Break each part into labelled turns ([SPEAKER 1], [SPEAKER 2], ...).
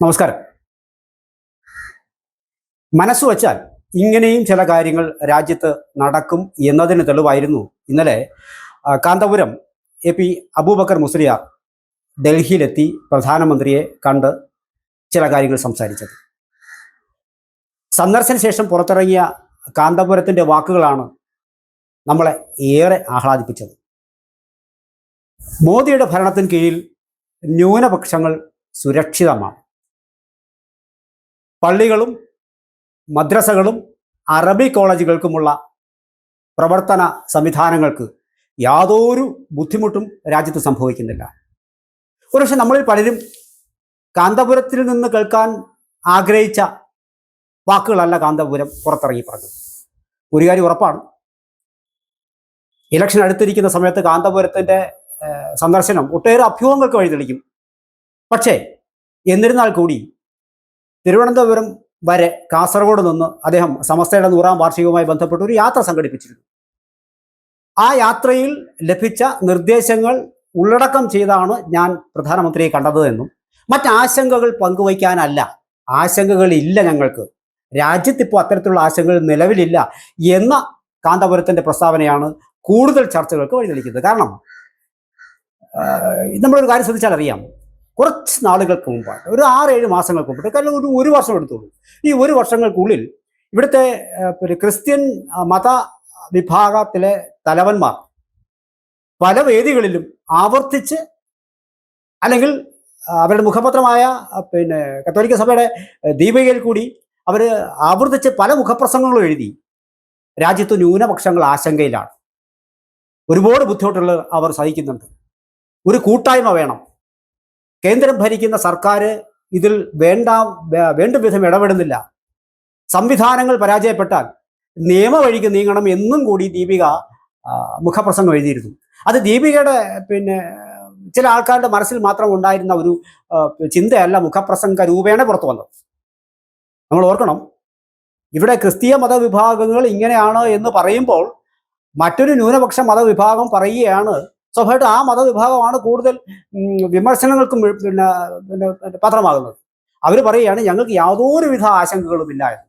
[SPEAKER 1] നമസ്കാരം. മനസ്സ് വച്ചാൽ ഇങ്ങനെയും ചില കാര്യങ്ങൾ രാജ്യത്ത് നടക്കും എന്നതിന് തെളിവായിരുന്നു ഇന്നലെ കാന്തപുരം പി അബൂബക്കർ മുസ്ലിയാർ ഡൽഹിയിലെത്തി പ്രധാനമന്ത്രിയെ കണ്ട് ചില കാര്യങ്ങൾ സംസാരിച്ചത്. സന്ദർശന ശേഷം പുറത്തിറങ്ങിയ കാന്തപുരത്തിൻ്റെ വാക്കുകളാണ് നമ്മളെ ഏറെ ആഹ്ലാദിപ്പിച്ചത്. മോദിയുടെ ഭരണത്തിന് കീഴിൽ ന്യൂനപക്ഷങ്ങൾ സുരക്ഷിതമാണ്. പള്ളികളും മദ്രസകളും അറബി കോളേജുകൾക്കുമുള്ള പ്രവർത്തന സംവിധാനങ്ങൾക്ക് യാതൊരു ബുദ്ധിമുട്ടും രാജ്യത്ത് സംഭവിക്കുന്നില്ല. ഒരുപക്ഷെ നമ്മളിൽ പലരും കാന്തപുരത്തിൽ നിന്ന് കേൾക്കാൻ ആഗ്രഹിച്ച വാക്കുകളല്ല കാന്തപുരം പുറത്തിറങ്ങി പറഞ്ഞത്. ഒരു കാര്യം ഉറപ്പാണ്, ഇലക്ഷൻ അടുത്തിരിക്കുന്ന സമയത്ത് കാന്തപുരത്തിൻ്റെ സന്ദർശനം ഒട്ടേറെ അഭ്യൂഹങ്ങൾക്ക് വഴിതെളിക്കും. പക്ഷേ എന്നിരുന്നാൽ കൂടി തിരുവനന്തപുരം വരെ കാസർഗോഡ് നിന്ന് അദ്ദേഹം സമസ്തയുടെ 100ാം വാർഷികവുമായി ബന്ധപ്പെട്ട് ഒരു യാത്ര സംഘടിപ്പിച്ചിരുന്നു. ആ യാത്രയിൽ ലഭിച്ച നിർദ്ദേശങ്ങൾ ഉള്ളടക്കം ചെയ്താണ് ഞാൻ പ്രധാനമന്ത്രിയെ കണ്ടത് എന്നും മറ്റാശങ്കകൾ പങ്കുവയ്ക്കാനല്ല, ആശങ്കകളില്ല, ഞങ്ങൾക്ക് രാജ്യത്തിപ്പോൾ അത്തരത്തിലുള്ള ആശങ്കകൾ നിലവിലില്ല എന്ന കാന്തപുരത്തിൻ്റെ പ്രസ്താവനയാണ് കൂടുതൽ ചർച്ചകൾക്ക് വഴിതെളിക്കുന്നത്. കാരണം നമ്മളൊരു കാര്യം ശ്രദ്ധിച്ചാൽ അറിയാം, കുറച്ച് നാളുകൾക്ക് മുമ്പാണ്, ഒരു 6-7 മാസങ്ങൾക്ക് മുമ്പ്, കാരണം ഒരു വർഷം എടുത്തോളൂ, ഈ ഒരു വർഷങ്ങൾക്കുള്ളിൽ ഇവിടുത്തെ ക്രിസ്ത്യൻ മത വിഭാഗത്തിലെ തലവന്മാർ പല വേദികളിലും ആവർത്തിച്ച്, അല്ലെങ്കിൽ അവരുടെ മുഖപത്രമായ കത്തോലിക്ക സഭയുടെ ദീപികയിൽ കൂടി അവർ ആവർത്തിച്ച് പല മുഖപ്രസംഗങ്ങളും എഴുതി രാജ്യത്ത് ന്യൂനപക്ഷങ്ങൾ ആശങ്കയിലാണ്, ഒരുപാട് ബുദ്ധിമുട്ടുകൾ അവർ സഹിക്കുന്നുണ്ട്, ഒരു കൂട്ടായ്മ വേണം, കേന്ദ്രം ഭരിക്കുന്ന സർക്കാർ ഇതിൽ വേണ്ട വിധം ഇടപെടുന്നില്ല, സംവിധാനങ്ങൾ പരാജയപ്പെട്ടാൽ നിയമവഴിക്ക് നീങ്ങണം എന്നും കൂടി ദീപിക മുഖപ്രസംഗം എഴുതിയിരുന്നു. അത് ദീപികയുടെ ചില ആൾക്കാരുടെ മനസ്സിൽ മാത്രം ഉണ്ടായിരുന്ന ഒരു ചിന്തയല്ല മുഖപ്രസംഗ രൂപേണ പുറത്തു വന്നത്. നമ്മൾ ഓർക്കണം, ഇവിടെ ക്രിസ്തീയ മതവിഭാഗങ്ങൾ ഇങ്ങനെയാണ് എന്ന് പറയുമ്പോൾ മറ്റൊരു ന്യൂനപക്ഷ മതവിഭാഗം പറയുകയാണ്, സ്വാഭാവികമായിട്ട് ആ മതവിഭാഗമാണ് കൂടുതൽ വിമർശനങ്ങൾക്കും പാത്രമാകുന്നത്. അവർ പറയുകയാണ് ഞങ്ങൾക്ക് യാതൊരുവിധ ആശങ്കകളും ഇല്ല എന്ന്.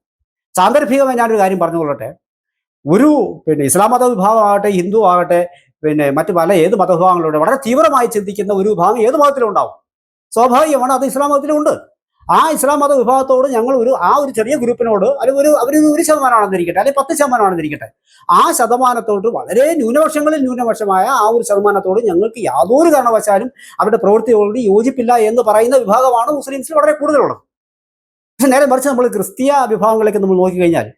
[SPEAKER 1] സാന്ദർഭികമായി ഞാനൊരു കാര്യം പറഞ്ഞുകൊള്ളട്ടെ, ഒരു ഇസ്ലാം മതവിഭാഗമാകട്ടെ, ഹിന്ദു ആകട്ടെ, മറ്റു പല ഏത് മതവിഭാഗങ്ങളുടെ വളരെ തീവ്രമായി ചിന്തിക്കുന്ന ഒരു വിഭാഗം ഏത് മതത്തിലും ഉണ്ടാവും, സ്വാഭാവികമാണ്, അത് ഇസ്ലാം മതത്തിലുണ്ട്. ആ ഇസ്ലാം മത വിഭാഗത്തോട് ഞങ്ങൾ ഒരു ചെറിയ ഗ്രൂപ്പിനോട്, അല്ലെങ്കിൽ അവരൊരു 1% അല്ലെങ്കിൽ 10% ആ ശതമാനത്തോട്, വളരെ ന്യൂനപക്ഷങ്ങളിൽ ന്യൂനപക്ഷമായ ആ ഒരു ശതമാനത്തോട് ഞങ്ങൾക്ക് യാതൊരു കാരണവശാലും അവരുടെ പ്രവൃത്തികളോട് യോജിപ്പില്ല എന്ന് പറയുന്ന വിഭാഗമാണ് മുസ്ലിംസിൽ വളരെ കൂടുതലുള്ളത്. പക്ഷെ നേരെ മറിച്ച് നമ്മൾ ക്രിസ്തീയ വിഭാഗങ്ങളിലേക്ക് നമ്മൾ നോക്കിക്കഴിഞ്ഞാൽ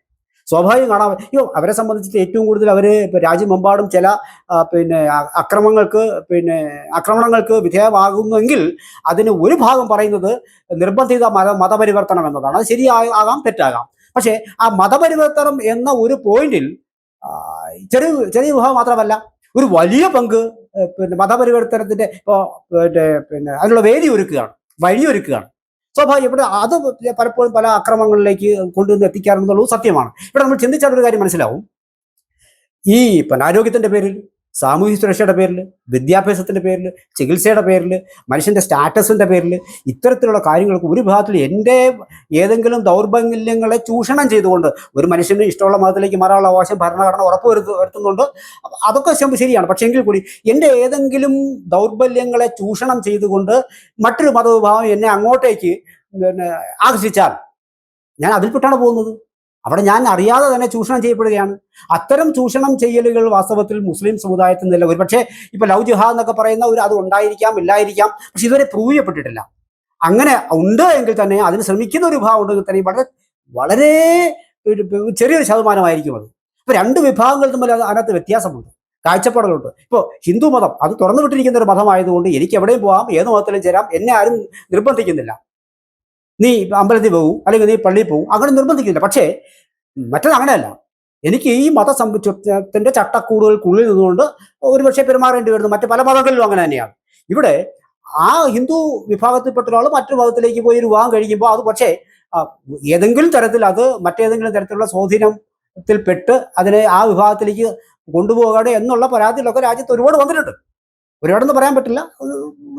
[SPEAKER 1] സ്വാഭാവികം കാണാം, അവരെ സംബന്ധിച്ചിട്ട് ഏറ്റവും കൂടുതൽ അവർ രാജ്യമെമ്പാടും ചില ആക്രമണങ്ങൾക്ക് വിധേയമാകുന്നെങ്കിൽ അതിന് ഒരു ഭാഗം പറയുന്നത് നിർബന്ധിത മതപരിവർത്തനം എന്നതാണ്. അത് ശരിയാകാം, തെറ്റാകാം. പക്ഷേ ആ മതപരിവർത്തനം എന്ന ഒരു പോയിന്റിൽ ചെറിയ വിഭാഗം മാത്രമല്ല, ഒരു വലിയ പങ്ക് മതപരിവർത്തനത്തിൻ്റെ അതിനുള്ള വഴിയൊരുക്കുകയാണ്. സ്വാഭാവികം ഇവിടെ അത് പലപ്പോഴും പല അക്രമങ്ങളിലേക്ക് കൊണ്ടുവന്ന് എത്തിക്കാറുണ്ടെന്നുള്ളത് സത്യമാണ്. ഇവിടെ നമ്മൾ ചിന്തിച്ചാൽ ഒരു കാര്യം മനസ്സിലാവും, ഈ ആരോഗ്യത്തിൻ്റെ പേരിൽ, സാമൂഹ്യ സുരക്ഷയുടെ പേരിൽ, വിദ്യാഭ്യാസത്തിൻ്റെ പേരിൽ, ചികിത്സയുടെ പേരിൽ, മനുഷ്യൻ്റെ സ്റ്റാറ്റസിൻ്റെ പേരിൽ, ഇത്തരത്തിലുള്ള കാര്യങ്ങൾക്ക് ഒരു വിഭാഗത്തിൽ എൻ്റെ ഏതെങ്കിലും ദൗർബല്യങ്ങളെ ചൂഷണം ചെയ്തുകൊണ്ട് ഒരു മനുഷ്യന് ഇഷ്ടമുള്ള മതത്തിലേക്ക് മാറാനുള്ള അവകാശം ഭരണഘടന വരുത്തുന്നുണ്ട്, അതൊക്കെ ശരിയാണ്. പക്ഷേ എങ്കിൽ കൂടി എൻ്റെ ഏതെങ്കിലും ദൗർബല്യങ്ങളെ ചൂഷണം ചെയ്തുകൊണ്ട് മറ്റൊരു മതവിഭാഗം എന്നെ അങ്ങോട്ടേക്ക് ആകർഷിച്ചാൽ ഞാൻ അതിൽപ്പെട്ടാണ് പോകുന്നത്. അവിടെ ഞാൻ അറിയാതെ തന്നെ ചൂഷണം ചെയ്യപ്പെടുകയാണ്. അത്തരം ചൂഷണം ചെയ്യലുകൾ വാസ്തവത്തിൽ മുസ്ലിം സമുദായത്തിൽ നിന്നില്ല. ഒരുപക്ഷെ ഇപ്പൊ ലവ് ജിഹാദ് എന്നൊക്കെ പറയുന്ന അത് ഉണ്ടായിരിക്കാം, ഇല്ലായിരിക്കാം, പക്ഷെ ഇതുവരെ പ്രൂവ് ചെയ്യപ്പെട്ടിട്ടില്ല. അങ്ങനെ ഉണ്ട് എങ്കിൽ തന്നെ അതിന് ശ്രമിക്കുന്ന ഒരു വിഭാഗം ഉണ്ടെങ്കിൽ തന്നെ വളരെ ചെറിയൊരു ശതമാനമായിരിക്കും അത്. ഇപ്പൊ രണ്ട് വിഭാഗങ്ങൾ തമ്മിൽ അതിനകത്ത് വ്യത്യാസമുണ്ട്, കാഴ്ചപ്പാടുകളുണ്ട്. ഇപ്പോൾ ഹിന്ദു മതം അത് തുറന്നു വിട്ടിരിക്കുന്ന ഒരു മതമായതുകൊണ്ട് എനിക്ക് എവിടെയും പോകാം, ഏത് മതത്തിലും ചേരാം, എന്നെ ആരും നിർബന്ധിക്കുന്നില്ല, നീ അമ്പലത്തിൽ പോകും അല്ലെങ്കിൽ നീ പള്ളിയിൽ പോകും, അങ്ങനെ നിർബന്ധിക്കുന്നില്ല. പക്ഷേ മറ്റത് അങ്ങനെയല്ല, എനിക്ക് ഈ മതസംവിധാനത്തിൻ്റെ ചട്ടക്കൂടുകൾക്കുള്ളിൽ നിന്നുകൊണ്ട് ഒരുപക്ഷെ പെരുമാറേണ്ടി വരുന്നു. മറ്റ് പല മതങ്ങളിലും അങ്ങനെ തന്നെയാണ്. ഇവിടെ ആ ഹിന്ദു വിഭാഗത്തിൽപ്പെട്ട ഒരാൾ മറ്റൊരു മതത്തിലേക്ക് പോയി ഒരു വിവാഹം കഴിക്കുമ്പോൾ അത് പക്ഷേ ഏതെങ്കിലും തരത്തിൽ മറ്റേതെങ്കിലും തരത്തിലുള്ള സ്വാധീനത്തിൽപ്പെട്ട് അതിനെ ആ വിഭാഗത്തിലേക്ക് കൊണ്ടുപോകണം എന്നുള്ള പരാതികളൊക്കെ രാജ്യത്ത് ഒരുപാട് വന്നിട്ടുണ്ട്. ഒരുപാടൊന്നും പറയാൻ പറ്റില്ല,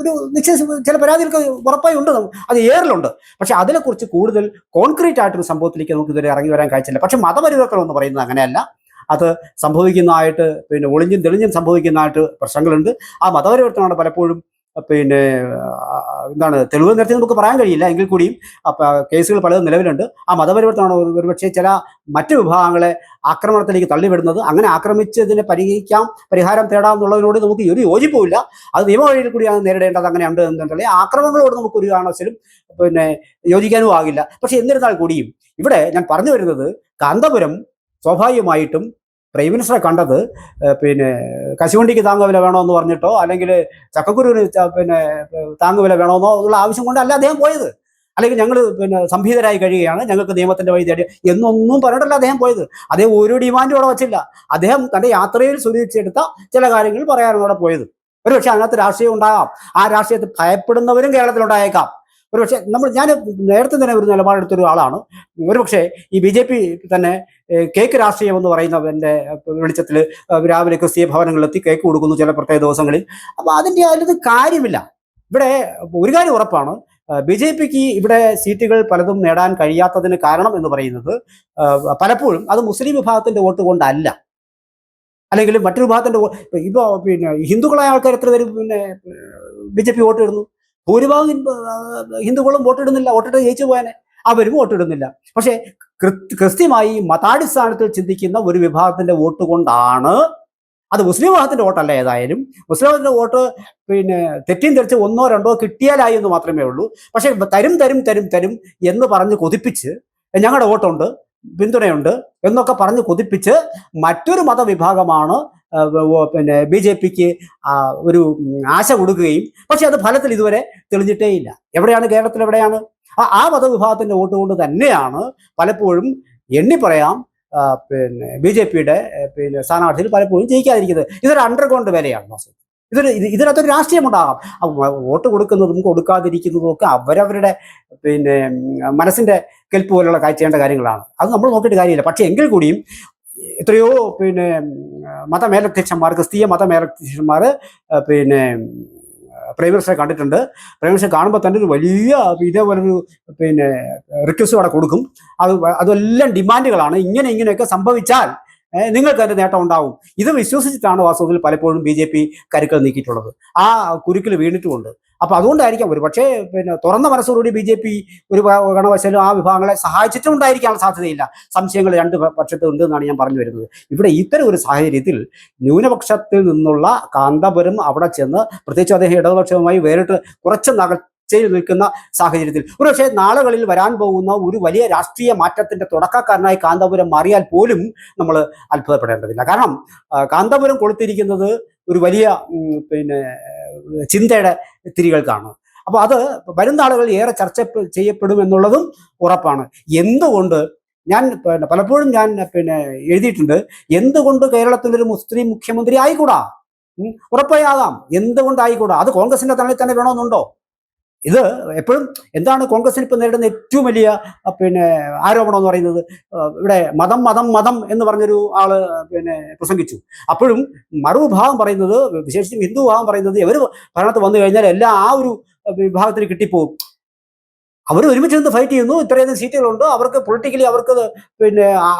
[SPEAKER 1] ഒരു നിശ്ചയ ചില പരാതികൾക്ക് ഉറപ്പായി ഉണ്ട്, അത് ഏറിലുണ്ട്. പക്ഷെ അതിനെക്കുറിച്ച് കൂടുതൽ കോൺക്രീറ്റ് ആയിട്ടൊരു സംഭവത്തിലേക്ക് നമുക്ക് ഇതുവരെ ഇറങ്ങി വരാൻ കഴിച്ചില്ല. പക്ഷെ മതപരിവർത്തനം എന്ന് പറയുന്നത് അങ്ങനെയല്ല. അത് സംഭവിക്കുന്നതായിട്ട് ഒളിഞ്ഞും തെളിഞ്ഞും സംഭവിക്കുന്നതായിട്ട് പ്രശ്നങ്ങളുണ്ട്. ആ മതപരിവർത്തനമാണ് പലപ്പോഴും പിന്നെ എന്താണ് തെളിവ് നിർത്തി നമുക്ക് പറയാൻ കഴിയില്ല എങ്കിൽ കൂടിയും കേസുകൾ പലതും നിലവിലുണ്ട്. ആ മതപരിവർത്തനമാണ് ഒരുപക്ഷെ ചില മറ്റു വിഭാഗങ്ങളെ ആക്രമണത്തിലേക്ക് തള്ളിവിടുന്നത്. അങ്ങനെ ആക്രമിച്ചതിനെ പരിഹാരം തേടാം എന്നുള്ളതിനോട് നമുക്ക് ഒരു യോജിപ്പുമില്ല. അത് നിയമവഴിയിൽ കൂടിയാണ് നേരിടേണ്ടത്. അങ്ങനെ ഉണ്ട് എന്നുണ്ടെങ്കിൽ ആക്രമണങ്ങളോട് നമുക്ക് ഒരു കാരണവശാലും യോജിക്കാനും ആകില്ല. പക്ഷെ എന്നിരുന്നാൽ കൂടിയും ഇവിടെ ഞാൻ പറഞ്ഞു വരുന്നത്, കാന്തപുരം സ്വാഭാവികമായിട്ടും പ്രൈം മിനിസ്റ്ററെ കണ്ടത് കശുവണ്ടിക്ക് താങ്ങുവില വേണമെന്ന് പറഞ്ഞിട്ടോ അല്ലെങ്കിൽ ചക്കക്കുരുവിന് താങ്ങുവില വേണമെന്നോ ഉള്ള ആവശ്യം കൊണ്ടല്ല അദ്ദേഹം പോയത്. അല്ലെങ്കിൽ ഞങ്ങൾ സംഭീതരായി കഴിയുകയാണ്, ഞങ്ങൾക്ക് നിയമത്തിന്റെ വഴി തേടി എന്നൊന്നും പറഞ്ഞിട്ടല്ല അദ്ദേഹം പോയത്. അദ്ദേഹം ഒരു ഡിമാൻഡും അവിടെ വച്ചില്ല. അദ്ദേഹം തന്റെ യാത്രയിൽ സുരക്ഷിച്ചെടുത്ത ചില കാര്യങ്ങൾ പറയാനാണ് അവിടെ പോയത്. ഒരുപക്ഷെ അതിനകത്ത് രാഷ്ട്രീയം ഉണ്ടാകാം. ആ രാഷ്ട്രീയത്തെ ഭയപ്പെടുന്നവരും കേരളത്തിലുണ്ടായേക്കാം. ഒരുപക്ഷെ ഞാൻ നേരത്തെ തന്നെ ഒരു നിലപാടെടുത്തൊരു ആളാണ്. ഒരുപക്ഷെ ഈ BJP തന്നെ കേക്ക് രാഷ്ട്രീയം എന്ന് പറയുന്നവന്റെ വെളിച്ചത്തിൽ രാവിലെ ക്രിസ്തീയ ഭവനങ്ങളിലെത്തി കേക്ക് കൊടുക്കുന്നു ചില പ്രത്യേക ദിവസങ്ങളിൽ. അപ്പോൾ അതിൻ്റെ കാര്യമില്ല. ഇവിടെ ഒരു കാര്യം ഉറപ്പാണ്, BJPക്ക് ഇവിടെ സീറ്റുകൾ പലതും നേടാൻ കഴിയാത്തതിന് കാരണം എന്ന് പറയുന്നത് പലപ്പോഴും അത് മുസ്ലിം വിഭാഗത്തിന്റെ വോട്ട് കൊണ്ടല്ല, അല്ലെങ്കിൽ മറ്റൊരു വിഭാഗത്തിന്റെ ഇപ്പോൾ ഹിന്ദുക്കളായ ആൾക്കാർ എത്ര പേര് BJP വോട്ട് ഇടുന്നു? ഭൂരിഭാഗം ഹിന്ദുക്കളും വോട്ടിടുന്നില്ല. വോട്ടിട്ട് ജയിച്ചു പോയാനെ അവരും വോട്ടിടുന്നില്ല. പക്ഷേ കൃത്യമായി മതാടിസ്ഥാനത്തിൽ ചിന്തിക്കുന്ന ഒരു വിഭാഗത്തിന്റെ വോട്ട് കൊണ്ടാണ്, അത് മുസ്ലിം വിഭാഗത്തിന്റെ വോട്ടല്ല. ഏതായാലും മുസ്ലിം വിഭാഗത്തിന്റെ വോട്ട് തെറ്റിയും തെറിച്ച് ഒന്നോ രണ്ടോ കിട്ടിയാലായി എന്ന് മാത്രമേ ഉള്ളൂ. പക്ഷെ തരും തരും തരും തരും എന്ന് പറഞ്ഞ് കൊതിപ്പിച്ച് ഞങ്ങളുടെ വോട്ടുണ്ട്, പിന്തുണയുണ്ട് എന്നൊക്കെ പറഞ്ഞ് കൊതിപ്പിച്ച് മറ്റൊരു മതവിഭാഗമാണ് BJPക്ക് ഒരു ആശ കൊടുക്കുകയും പക്ഷെ അത് ഫലത്തിൽ ഇതുവരെ തെളിഞ്ഞിട്ടേ ഇല്ല. എവിടെയാണ് കേരളത്തിൽ, എവിടെയാണ് ആ മതവിഭാഗത്തിന്റെ വോട്ട് കൊണ്ട് തന്നെയാണ് പലപ്പോഴും പറയാം BJPയുടെ സ്ഥാനാർത്ഥികൾ പലപ്പോഴും ജയിക്കാതിരിക്കുന്നത്. ഇതൊരു അണ്ടർഗ്രൗണ്ട് വിലയാണ്. ഇതിനകത്തൊരു രാഷ്ട്രീയം ഉണ്ടാകാം. വോട്ട് കൊടുക്കുന്നതും കൊടുക്കാതിരിക്കുന്നതും ഒക്കെ അവരവരുടെ മനസ്സിന്റെ കെൽപ്പ് പോലുള്ള ചെയ്യേണ്ട കാര്യങ്ങളാണ്. അത് നമ്മൾ നോക്കിയിട്ട് കാര്യമില്ല. പക്ഷെ എങ്കിൽ കൂടിയും എത്രയോ മതമേലധ്യക്ഷന്മാർ, ക്രിസ്തീയ മതമേലധ്യക്ഷന്മാർ പ്രൈം മിനിസ്റ്ററെ കണ്ടിട്ടുണ്ട്. പ്രൈം മിനിസ്റ്റർ കാണുമ്പോൾ തന്നെ ഒരു വലിയ ഇതേപോലൊരു റിക്വസ്റ്റ് അവിടെ കൊടുക്കും. അതെല്ലാം ഡിമാൻഡുകളാണ്. ഇങ്ങനെയൊക്കെ സംഭവിച്ചാൽ നിങ്ങൾക്ക് അതിന്റെ നേട്ടം ഉണ്ടാവും. ഇത് വിശ്വസിച്ചിട്ടാണ് വാസ്തവത്തിൽ പലപ്പോഴും BJP കരുക്കൾ നീക്കിയിട്ടുള്ളത്. ആ കുരുക്കിൽ വീണിട്ടുമുണ്ട്. അപ്പൊ അതുകൊണ്ടായിരിക്കാം ഒരു പക്ഷേ തുറന്ന മനസ്സോടുകൂടി BJP ഒരു ഗണവശാലും ആ വിഭാഗങ്ങളെ സഹായിച്ചിട്ടും ഉണ്ടായിരിക്കാൻ സാധ്യതയില്ല. സംശയങ്ങൾ രണ്ട് പക്ഷത്തും ഉണ്ട് എന്നാണ് ഞാൻ പറഞ്ഞു വരുന്നത്. ഇവിടെ ഇത്തരം ഒരു സാഹചര്യത്തിൽ ന്യൂനപക്ഷത്തിൽ നിന്നുള്ള കാന്തപുരം അവിടെ ചെന്ന്, പ്രത്യേകിച്ച് അദ്ദേഹം ഇടതുപക്ഷവുമായി വേറിട്ട് കുറച്ച് നിൽക്കുന്ന സാഹചര്യത്തിൽ ഒരുപക്ഷെ നാളുകളിൽ വരാൻ പോകുന്ന ഒരു വലിയ രാഷ്ട്രീയ മാറ്റത്തിന്റെ തുടക്കക്കാരനായി കാന്തപുരം മാറിയാൽ പോലും നമ്മൾ അത്ഭുതപ്പെടേണ്ടതില്ല. കാരണം കാന്തപുരം കൊളുത്തിരിക്കുന്നത് ഒരു വലിയ ചിന്തയുടെ തിരികൾക്കാണ്. അപ്പോൾ അത് വരും നാളുകളിൽ ഏറെ ചർച്ച ചെയ്യപ്പെടും എന്നുള്ളതും ഉറപ്പാണ്. എന്തുകൊണ്ട് ഞാൻ പലപ്പോഴും ഞാൻ എഴുതിയിട്ടുണ്ട്, എന്തുകൊണ്ട് കേരളത്തിലൊരു മുസ്ലിം മുഖ്യമന്ത്രി ആയിക്കൂടാ? ഉറപ്പായി ആകാം. എന്തുകൊണ്ടായിക്കൂടാ? അത് കോൺഗ്രസിന്റെ തലയിൽ തന്നെ വേണമെന്നുണ്ടോ? ഇത് എപ്പോഴും എന്താണ് കോൺഗ്രസിന് ഇപ്പം നേരിടുന്ന ഏറ്റവും വലിയ ആരോപണം എന്ന് പറയുന്നത്, ഇവിടെ മതം മതം മതം എന്ന് പറഞ്ഞൊരു ആള് പ്രസംഗിച്ചു. അപ്പോഴും മറുവിഭാഗം പറയുന്നത്, വിശേഷിച്ചും ഹിന്ദു വിഭാഗം പറയുന്നത്, ഇവർ ഭരണത്ത് വന്നു കഴിഞ്ഞാൽ എല്ലാം ആ ഒരു വിഭാഗത്തിന് കിട്ടിപ്പോകും. അവർ ഒരുമിച്ച് നിന്ന് ഫൈറ്റ് ചെയ്യുന്നു. ഇത്രയധികം സീറ്റുകളുണ്ട് അവർക്ക്. പൊളിറ്റിക്കലി അവർക്ക്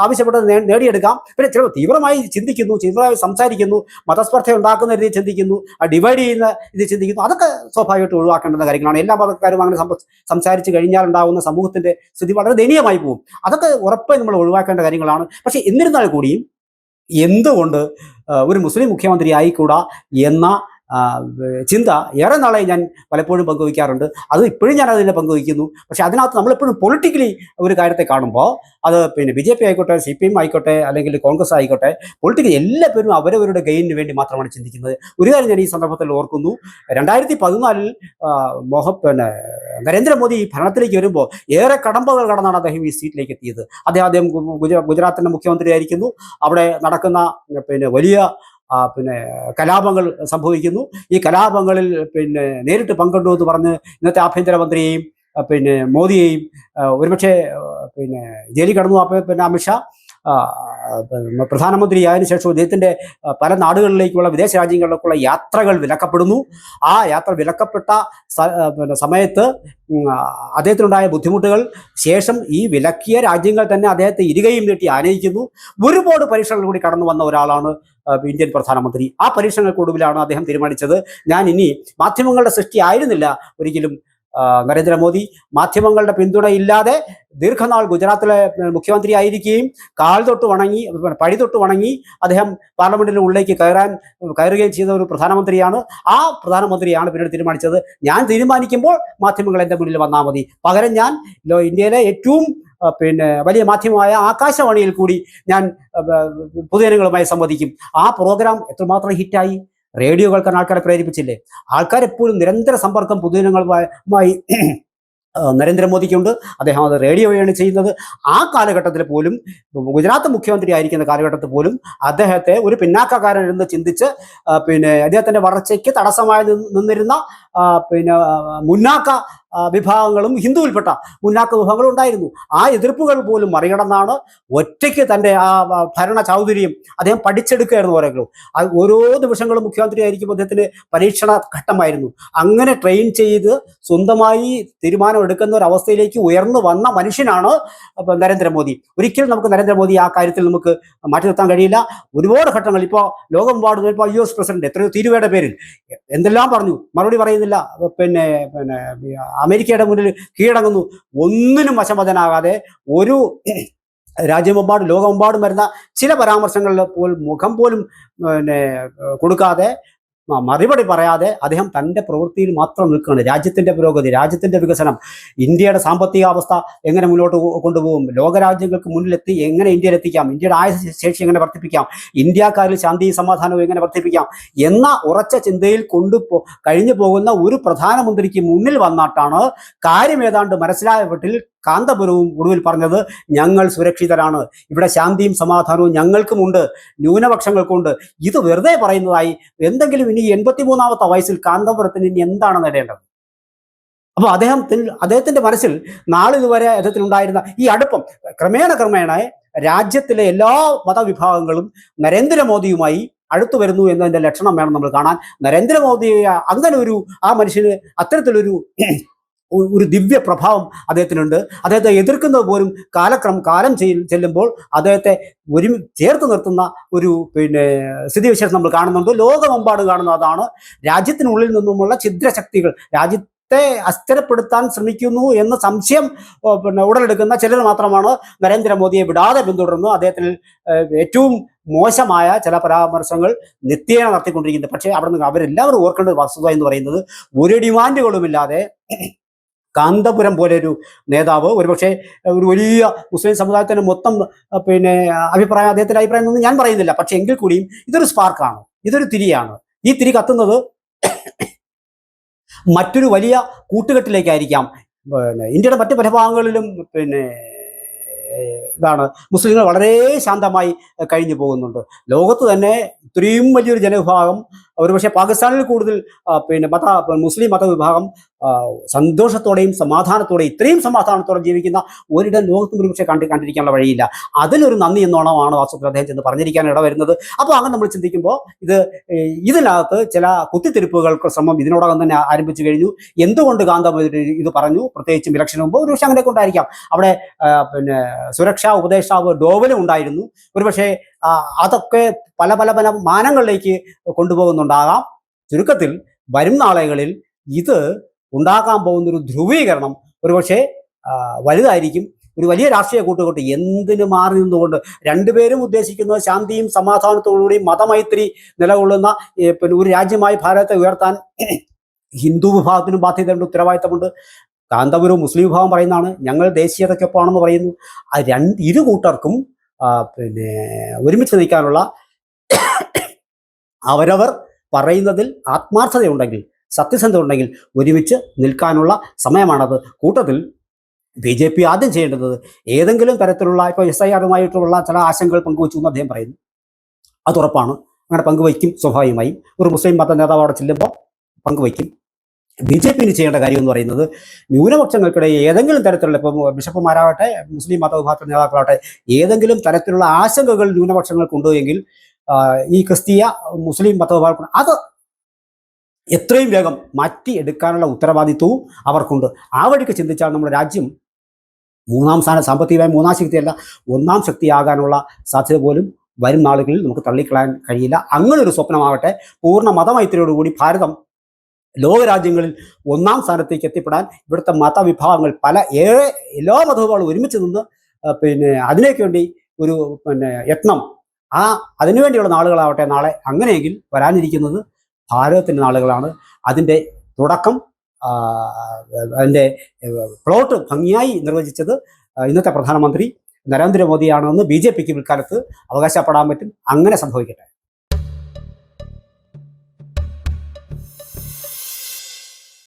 [SPEAKER 1] ആവശ്യപ്പെട്ടത് നേടിയെടുക്കാം. പിന്നെ ചില തീവ്രമായി ചിന്തിക്കുന്നു, തീവ്രമായി സംസാരിക്കുന്നു, മതസ്പർദ്ധ ഉണ്ടാക്കുന്ന രീതിയിൽ ചിന്തിക്കുന്നു, ഡിവൈഡ് ചെയ്യുന്ന ഇത് ചിന്തിക്കുന്നു. അതൊക്കെ സ്വാഭാവികമായിട്ട് ഒഴിവാക്കേണ്ടുന്ന കാര്യങ്ങളാണ്. എല്ലാ മതക്കാരും അങ്ങനെ സംസാരിച്ച് കഴിഞ്ഞാൽ ഉണ്ടാകുന്ന സമൂഹത്തിന്റെ സ്ഥിതി വളരെ ദയനീയമായി പോകും. അതൊക്കെ ഉറപ്പായി നമ്മൾ ഒഴിവാക്കേണ്ട കാര്യങ്ങളാണ്. പക്ഷെ എന്നിരുന്നാൽ കൂടിയും എന്തുകൊണ്ട് ഒരു മുസ്ലിം മുഖ്യമന്ത്രി ആയിക്കൂടാ എന്ന ചിന്ത ഏറെ നാളായി ഞാൻ പലപ്പോഴും പങ്കുവയ്ക്കാറുണ്ട്. അത് ഇപ്പോഴും ഞാൻ അതിനെ പങ്കുവയ്ക്കുന്നു. പക്ഷെ അതിനകത്ത് നമ്മളെപ്പോഴും പൊളിറ്റിക്കലി ഒരു കാര്യത്തെ കാണുമ്പോൾ അത് BJP ആയിക്കോട്ടെ, CPM ആയിക്കോട്ടെ, അല്ലെങ്കിൽ കോൺഗ്രസ് ആയിക്കോട്ടെ, പൊളിറ്റിക്കലി എല്ലാ പേരും അവരവരുടെ ഗെയിനിന് വേണ്ടി മാത്രമാണ് ചിന്തിക്കുന്നത്. ഒരു കാര്യം ഞാൻ ഈ സന്ദർഭത്തിൽ ഓർക്കുന്നു, 2014 നരേന്ദ്രമോദി ഭരണത്തിലേക്ക് വരുമ്പോൾ ഏറെ കടമ്പകൾ കടന്നാണ് അദ്ദേഹം ഈ സീറ്റിലേക്ക് എത്തിയത്. അദ്ദേഹം ഗുജറാത്തിന്റെ മുഖ്യമന്ത്രി ആയിരിക്കുന്നു. അവിടെ നടക്കുന്ന വലിയ കലാപങ്ങൾ സംഭവിക്കുന്നു. ഈ കലാപങ്ങളിൽ നേരിട്ട് പങ്കെടുത്തു എന്ന് പറഞ്ഞ് ഇന്നത്തെ ആഭ്യന്തരമന്ത്രിയെയും മോദിയെയും ഒരുപക്ഷെ ജയിലിൽ കടന്നു. അമിത്ഷാ പ്രധാനമന്ത്രിയായതിനു ശേഷം ഇദ്ദേഹത്തിൻ്റെ പല നാടുകളിലേക്കുള്ള വിദേശ രാജ്യങ്ങളിലേക്കുള്ള യാത്രകൾ വിലക്കപ്പെടുന്നു. ആ യാത്ര വിലക്കപ്പെട്ട സമയത്ത് അദ്ദേഹത്തിനുണ്ടായ ബുദ്ധിമുട്ടുകൾ ശേഷം ഈ വിലക്കിയ രാജ്യങ്ങൾ തന്നെ അദ്ദേഹത്തെ ഇരുകയും നീട്ടി ആനയിക്കുന്നു. ഒരുപാട് പരീക്ഷകളിൽ കൂടി കടന്നു വന്ന ഒരാളാണ് ഇന്ത്യൻ പ്രധാനമന്ത്രി. ആ പരീക്ഷണങ്ങൾക്കൊടുവിലാണ് അദ്ദേഹം തീരുമാനിച്ചത്, ഞാൻ ഇനി മാധ്യമങ്ങളുടെ സൃഷ്ടി ആയിരുന്നില്ല ഒരിക്കലും നരേന്ദ്രമോദി. മാധ്യമങ്ങളുടെ പിന്തുണയില്ലാതെ ദീർഘനാൾ ഗുജറാത്തിലെ മുഖ്യമന്ത്രി ആയിരിക്കുകയും പടി തൊട്ട് വണങ്ങി അദ്ദേഹം പാർലമെന്റിന്റെ ഉള്ളിലേക്ക് കയറുകയും ചെയ്ത ഒരു പ്രധാനമന്ത്രിയാണ്. ആ പ്രധാനമന്ത്രിയാണ് പിന്നീട് തീരുമാനിച്ചത്, ഞാൻ തീരുമാനിക്കുമ്പോൾ മാധ്യമങ്ങൾ എൻ്റെ മുന്നിൽ വന്നാൽ മതി, പകരം ഞാൻ ഇന്ത്യയിലെ ഏറ്റവും വലിയ മാധ്യമമായ ആകാശവാണിയിൽ കൂടി ഞാൻ പൊതുജനങ്ങളുമായി സംവദിക്കും. ആ പ്രോഗ്രാം എത്രമാത്രം ഹിറ്റായി. റേഡിയോ കേൾക്കാൻ ആൾക്കാരെ പ്രേരിപ്പിച്ചില്ലേ? ആൾക്കാരെപ്പോഴും നിരന്തര സമ്പർക്കം പൊതുജനങ്ങളുമായി നരേന്ദ്രമോദിക്കുണ്ട്. അദ്ദേഹം അത് റേഡിയോ വഴിയാണ് ചെയ്യുന്നത്. ആ കാലഘട്ടത്തിൽ പോലും, ഗുജറാത്ത് മുഖ്യമന്ത്രി ആയിരിക്കുന്ന കാലഘട്ടത്തിൽ പോലും അദ്ദേഹത്തെ ഒരു പിന്നാക്കക്കാരൻ എന്ന് ചിന്തിച്ച് അദ്ദേഹത്തിൻ്റെ വളർച്ചയ്ക്ക് തടസ്സമായി നിന്നിരുന്ന മുന്നാക്ക വിഭാഗങ്ങളും ഹിന്ദുവിൽപ്പെട്ട മുന്നാക്ക വിഭാഗങ്ങളും ഉണ്ടായിരുന്നു. ആ എതിർപ്പുകൾ പോലും മറികടന്നാണ് ഒറ്റയ്ക്ക് തൻ്റെ ആ ഭരണ ചാതുര്യം അദ്ദേഹം പഠിച്ചെടുക്കുകയായിരുന്നു. ഓരോ നിമിഷങ്ങളും മുഖ്യമന്ത്രി ആയിരിക്കുമ്പോൾ അദ്ദേഹത്തിന് പരീക്ഷണ ഘട്ടമായിരുന്നു. അങ്ങനെ ട്രെയിൻ ചെയ്ത് സ്വന്തമായി തീരുമാനമെടുക്കുന്ന ഒരു അവസ്ഥയിലേക്ക് ഉയർന്നു വന്ന മനുഷ്യനാണ് നരേന്ദ്രമോദി. ഒരിക്കലും നമുക്ക് നരേന്ദ്രമോദി ആ കാര്യത്തിൽ നമുക്ക് മാറ്റി നിർത്താൻ കഴിയില്ല. ഒരുപാട് ഘട്ടങ്ങൾ ഇപ്പോൾ ലോകമെമ്പാടും ഇപ്പോൾ US പ്രസിഡന്റ് എത്രയോ തീരുവയുടെ പേരിൽ എന്തെല്ലാം പറഞ്ഞു, മറുപടി പറയുന്നില്ല. അമേരിക്കയുടെ മുന്നിൽ കീഴടങ്ങുന്നു. ഒന്നിനും വശംവദനാകാതെ ഒരു ലോകമെമ്പാടും വരുന്ന ചില പരാമർശങ്ങളിൽ പോലും മുഖം പോലും കൊടുക്കാതെ, മറുപടി പറയാതെ അദ്ദേഹം തൻ്റെ പ്രവൃത്തിയിൽ മാത്രം നിൽക്കുകയാണ്. രാജ്യത്തിൻ്റെ പുരോഗതി, രാജ്യത്തിൻ്റെ വികസനം, ഇന്ത്യയുടെ സാമ്പത്തിക അവസ്ഥ എങ്ങനെ മുന്നോട്ട് കൊണ്ടുപോകും, ലോകരാജ്യങ്ങൾക്ക് മുന്നിലെത്തി എങ്ങനെ ഇന്ത്യയിലെത്തിക്കാം, ഇന്ത്യയുടെ ആയുശേഷി എങ്ങനെ വർദ്ധിപ്പിക്കാം, ഇന്ത്യക്കാരിൽ ശാന്തിയും സമാധാനവും എങ്ങനെ വർദ്ധിപ്പിക്കാം എന്ന ഉറച്ച ചിന്തയിൽ കഴിഞ്ഞു പോകുന്ന ഒരു പ്രധാനമന്ത്രിക്ക് മുന്നിൽ വന്നിട്ടാണ് കാര്യം ഏതാണ്ട് മനസ്സിലായ വീട്ടിൽ കാന്തപുരവും ഒടുവിൽ പറഞ്ഞത്, ഞങ്ങൾ സുരക്ഷിതരാണ്, ഇവിടെ ശാന്തിയും സമാധാനവും ഞങ്ങൾക്കുമുണ്ട്, ന്യൂനപക്ഷങ്ങൾക്കുണ്ട്. ഇത് വെറുതെ പറയുന്നതായി എന്തെങ്കിലും ഇനി 83ാമത്തെ വയസ്സിൽ കാന്തപുരത്തിന് ഇനി എന്താണ് നേടേണ്ടത്? അപ്പോൾ അദ്ദേഹത്തിന്റെ മനസ്സിൽ നാളിതുവരെ അദ്ദേഹത്തിനുണ്ടായിരുന്ന ഈ അടുപ്പം ക്രമേണ രാജ്യത്തിലെ എല്ലാ മതവിഭാഗങ്ങളും നരേന്ദ്രമോദിയുമായി അടുത്തു വരുന്നു എന്നതിൻ്റെ ലക്ഷണം വേണം നമ്മൾ കാണാൻ. നരേന്ദ്രമോദി അങ്ങനെ ആ മനുഷ്യന് അത്തരത്തിലൊരു ദിവ്യ പ്രഭാവം അദ്ദേഹത്തിനുണ്ട്. അദ്ദേഹത്തെ എതിർക്കുന്നത് പോലും കാലം ചെല്ലുമ്പോൾ അദ്ദേഹത്തെ ചേർത്ത് നിർത്തുന്ന ഒരു സ്ഥിതിവിശേഷം നമ്മൾ കാണുന്നുണ്ട്. ലോകമെമ്പാടും കാണുന്ന അതാണ്. രാജ്യത്തിനുള്ളിൽ നിന്നുമുള്ള ഛിദ്രശക്തികൾ രാജ്യത്തെ അസ്ഥിരപ്പെടുത്താൻ ശ്രമിക്കുന്നു എന്ന സംശയം ഉടലെടുക്കുന്ന ചിലർ മാത്രമാണ് നരേന്ദ്രമോദിയെ വിടാതെ പിന്തുടർന്നു അദ്ദേഹത്തിൽ ഏറ്റവും മോശമായ ചില പരാമർശങ്ങൾ നിത്യേന നടത്തിക്കൊണ്ടിരിക്കുന്നത്. പക്ഷേ അവിടെ നിന്ന് അവരെല്ലാവരും ഓർക്കേണ്ട വസ്തുത എന്ന് പറയുന്നത്, ഒരു ഡിമാൻഡുകളുമില്ലാതെ കാന്തപുരം പോലെ ഒരു നേതാവ്, ഒരുപക്ഷെ ഒരു വലിയ മുസ്ലിം സമുദായത്തിന് മൊത്തം അദ്ദേഹത്തിന്റെ അഭിപ്രായം ഒന്നും ഞാൻ പറയുന്നില്ല, പക്ഷെ എങ്കിൽ കൂടിയും ഇതൊരു സ്പാർക്കാണ്, ഇതൊരു തിരിയാണ്. ഈ തിരി കത്തുന്നത് മറ്റൊരു വലിയ കൂട്ടുകെട്ടിലേക്കായിരിക്കാം. ഇന്ത്യയുടെ മറ്റു പല ഭാഗങ്ങളിലും മുസ്ലിങ്ങൾ വളരെ ശാന്തമായി കഴിഞ്ഞു പോകുന്നുണ്ട്. ലോകത്ത് തന്നെ ഇത്രയും വലിയൊരു ജനവിഭാഗം, ഒരുപക്ഷെ പാകിസ്ഥാനിൽ കൂടുതൽ മുസ്ലിം മതവിഭാഗം സന്തോഷത്തോടെയും സമാധാനത്തോടെയും ഇത്രയും സമാധാനത്തോടെ ജീവിക്കുന്ന ഒരിടം ലോകത്തും ഒരുപക്ഷെ കണ്ടിരിക്കാനുള്ള വഴിയില്ല. അതിലൊരു നന്ദി എന്നോണമാണ് വാസ്തവത്തിൽ അദ്ദേഹം ചെന്ന് പറഞ്ഞിരിക്കാൻ ഇടവരുന്നത്. അപ്പോൾ അങ്ങനെ നമ്മൾ ചിന്തിക്കുമ്പോൾ ഇതിനകത്ത് ചില കുത്തിത്തിരിപ്പുകൾക്ക് ശ്രമം ഇതിനോടകം തന്നെ ആരംഭിച്ചു കഴിഞ്ഞു. എന്തുകൊണ്ട് കാന്തപുരം ഇത് പറഞ്ഞു? പ്രത്യേകിച്ചും ഇലക്ഷന് മുമ്പ് ഒരുപക്ഷെ അങ്ങനെ കൊണ്ടായിരിക്കാം. അവിടെ സുരക്ഷാ ഉപദേഷ്ടാവ് ഡോവലും ഉണ്ടായിരുന്നു. ഒരുപക്ഷെ അതൊക്കെ പല മാനങ്ങളിലേക്ക് കൊണ്ടുപോകുന്നുണ്ടാകാം. ചുരുക്കത്തിൽ വരും നാളുകളിൽ ഇത് ഉണ്ടാക്കാൻ പോകുന്നൊരു ധ്രുവീകരണം ഒരുപക്ഷെ വലുതായിരിക്കും. ഒരു വലിയ രാഷ്ട്രീയ കൂട്ടുകെട്ട് എന്തിനു മാറി നിന്നുകൊണ്ട് രണ്ടുപേരും ഉദ്ദേശിക്കുന്നത് ശാന്തിയും സമാധാനത്തോടുകൂടിയും മതമൈത്രി നിലകൊള്ളുന്ന ഒരു രാജ്യമായി ഭാരതത്തെ ഉയർത്താൻ ഹിന്ദു വിഭാഗത്തിനും ബാധ്യതയുണ്ട്, ഉത്തരവാദിത്തമുണ്ട്. കാന്തപുരവും മുസ്ലിം വിഭാഗം പറയുന്നതാണ്, ഞങ്ങൾ ദേശീയതയ്ക്കൊപ്പമാണെന്ന് പറയുന്നു. ഇരു കൂട്ടർക്കും ഒരുമിച്ച് നിൽക്കാനുള്ള അവരവർ പറയുന്നതിൽ ആത്മാർത്ഥതയുണ്ടെങ്കിൽ, സത്യസന്ധത ഉണ്ടെങ്കിൽ ഒരുമിച്ച് നിൽക്കാനുള്ള സമയമാണത്. കൂട്ടത്തിൽ BJP ആദ്യം ചെയ്യേണ്ടത് ഏതെങ്കിലും തരത്തിലുള്ള ഇപ്പോൾ SIR-ുമായിട്ടുള്ള ചില ആശങ്കകൾ പങ്കുവച്ചു എന്ന് അദ്ദേഹം പറയുന്നു. അതുറപ്പാണ്, അങ്ങനെ പങ്കുവയ്ക്കും സ്വാഭാവികമായും. ഒരു മുസ്ലിം മത നേതാവ് അവിടെ ചെല്ലുമ്പോൾ പങ്കുവയ്ക്കും. BJP ചെയ്യേണ്ട കാര്യം എന്ന് പറയുന്നത് ന്യൂനപക്ഷങ്ങൾക്കിടയിൽ ഏതെങ്കിലും തരത്തിലുള്ള ഇപ്പം ബിഷപ്പുമാരാവട്ടെ മുസ്ലിം മതവിഭാഗ നേതാക്കളാവട്ടെ ഏതെങ്കിലും തരത്തിലുള്ള ആശങ്കകൾ ന്യൂനപക്ഷങ്ങൾക്കുണ്ടോ എങ്കിൽ ഈ ക്രിസ്തീയ മുസ്ലിം മതവിഭാഗം അത് എത്രയും വേഗം മാറ്റി എടുക്കാനുള്ള ഉത്തരവാദിത്വവും അവർക്കുണ്ട്. ആ വഴിക്ക് ചിന്തിച്ചാൽ നമ്മുടെ രാജ്യം സാമ്പത്തികമായി മൂന്നാം ശക്തിയല്ല ഒന്നാം ശക്തിയാകാനുള്ള സാധ്യത പോലും വരും നാളുകളിൽ നമുക്ക് തള്ളിക്കളയാൻ കഴിയില്ല. അങ്ങനൊരു സ്വപ്നമാവട്ടെ പൂർണ്ണ മതമൈത്രിയോടുകൂടി ഭാരതം ലോകരാജ്യങ്ങളിൽ ഒന്നാം സ്ഥാനത്തേക്ക് എത്തിപ്പെടാൻ ഇവിടുത്തെ മതവിഭാഗങ്ങൾ എല്ലാ മതവിഭാഗങ്ങളും ഒരുമിച്ച് നിന്ന് അതിനേക്ക് വേണ്ടി ഒരു യത്നം അതിനുവേണ്ടിയുള്ള നാളുകളാവട്ടെ നാളെ. അങ്ങനെയെങ്കിൽ വരാനിരിക്കുന്നത് ഭാരതത്തിൻ്റെ നാളുകളാണ്. അതിൻ്റെ തുടക്കം അതിൻ്റെ പ്ലോട്ട് ഭംഗിയായി നിർവചിച്ചത് ഇന്നത്തെ പ്രധാനമന്ത്രി നരേന്ദ്രമോദിയാണെന്ന് BJPക്ക് പിൽക്കാലത്ത് അവകാശപ്പെടാൻ പറ്റും. അങ്ങനെ സംഭവിക്കട്ടെ.